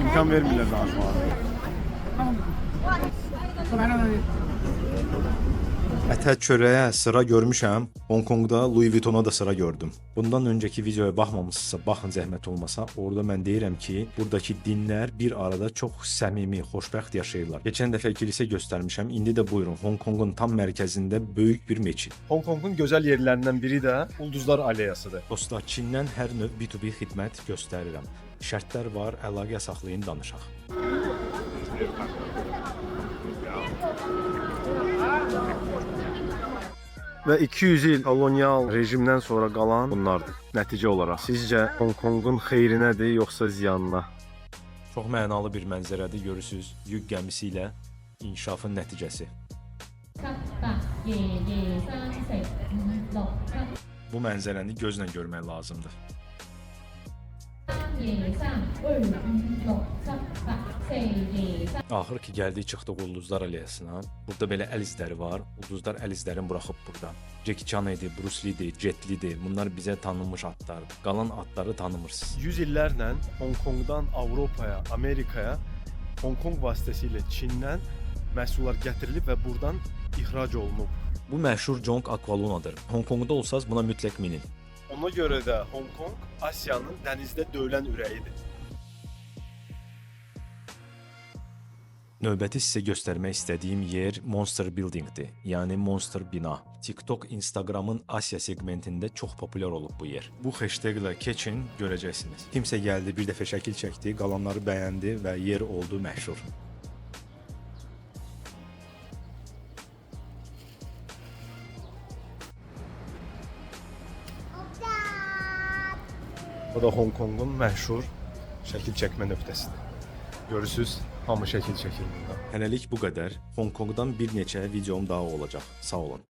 imkan vermirlər danışmağa. Ətə çörəyə sıra görmüşəm. Hong Kongda Louis Vuittona da sıra gördüm. Bundan öncəki videoya baxmamısınızsa, baxın zəhmət olmasa. Orada mən deyirəm ki, buradakı dinlər bir arada çox səmimi, xoşbəxt yaşayırlar. Keçən dəfə kilisə göstərmişəm. İndi də buyurun, Hong Kongun tam mərkəzində böyük bir meçid. Hong Kongun gözəl yerlərindən biri də Ulduzlar Aleyasıdır. Dostlar, Çindən hər növ B2B xidmət göstərirəm. Şərtlər var, əlaqə saxlayın, danışaq. Və 200 il kolonial rejimdən sonra qalan bunlardır. Nəticə olaraq sizcə Hong Kongun xeyrinədir yoxsa ziyanına? Çox mənalı bir mənzərədir, görürsüz. Yük gəmisi ilə inkişafın nəticəsi. Bu mənzərəni gözlə görmək lazımdır. Axır ki gəldik, çıxdıq Ulduzlar Aleyasına. Burada belə əl izləri var. Ulduzlar əl izlərini buraxıb burada. Jackie Chan idi, Bruce Lee'dir, Jet Li'dir. Bunlar bizə tanınmış adlardır. Qalan adları tanımırsınız. 100 illərlə Hong Kongdan Avropaya, Amerikaya, Hong Kong vasitəsilə Çindən məhsullar gətirilib və buradan ixrac olunub. Bu məşhur Zhong Aqualunadır. Hong Kongda olsaz buna mütləq minin. Ona görə də Hong Kong Asiyanın dənizdə döyülən ürəyidir. Növbəti sizə göstərmək istədiyim yer Monster Building'dir, yəni Monster bina. TikTok, Instagramın Asiya segmentində çox populyar olub bu yer. Bu hashtaglə keçin, görəcəksiniz. Kimsə gəldi, bir dəfə şəkil çəkdi, qalanları bəyəndi və yer oldu məşhur. Bu da Hong Kongun məşhur şəkil çəkmə nöqtəsidir. Görürsüz, hamı şəkil çəkir burada. Hələlik bu qədər. Hong Kongdan bir neçə videom daha olacaq. Sağ olun.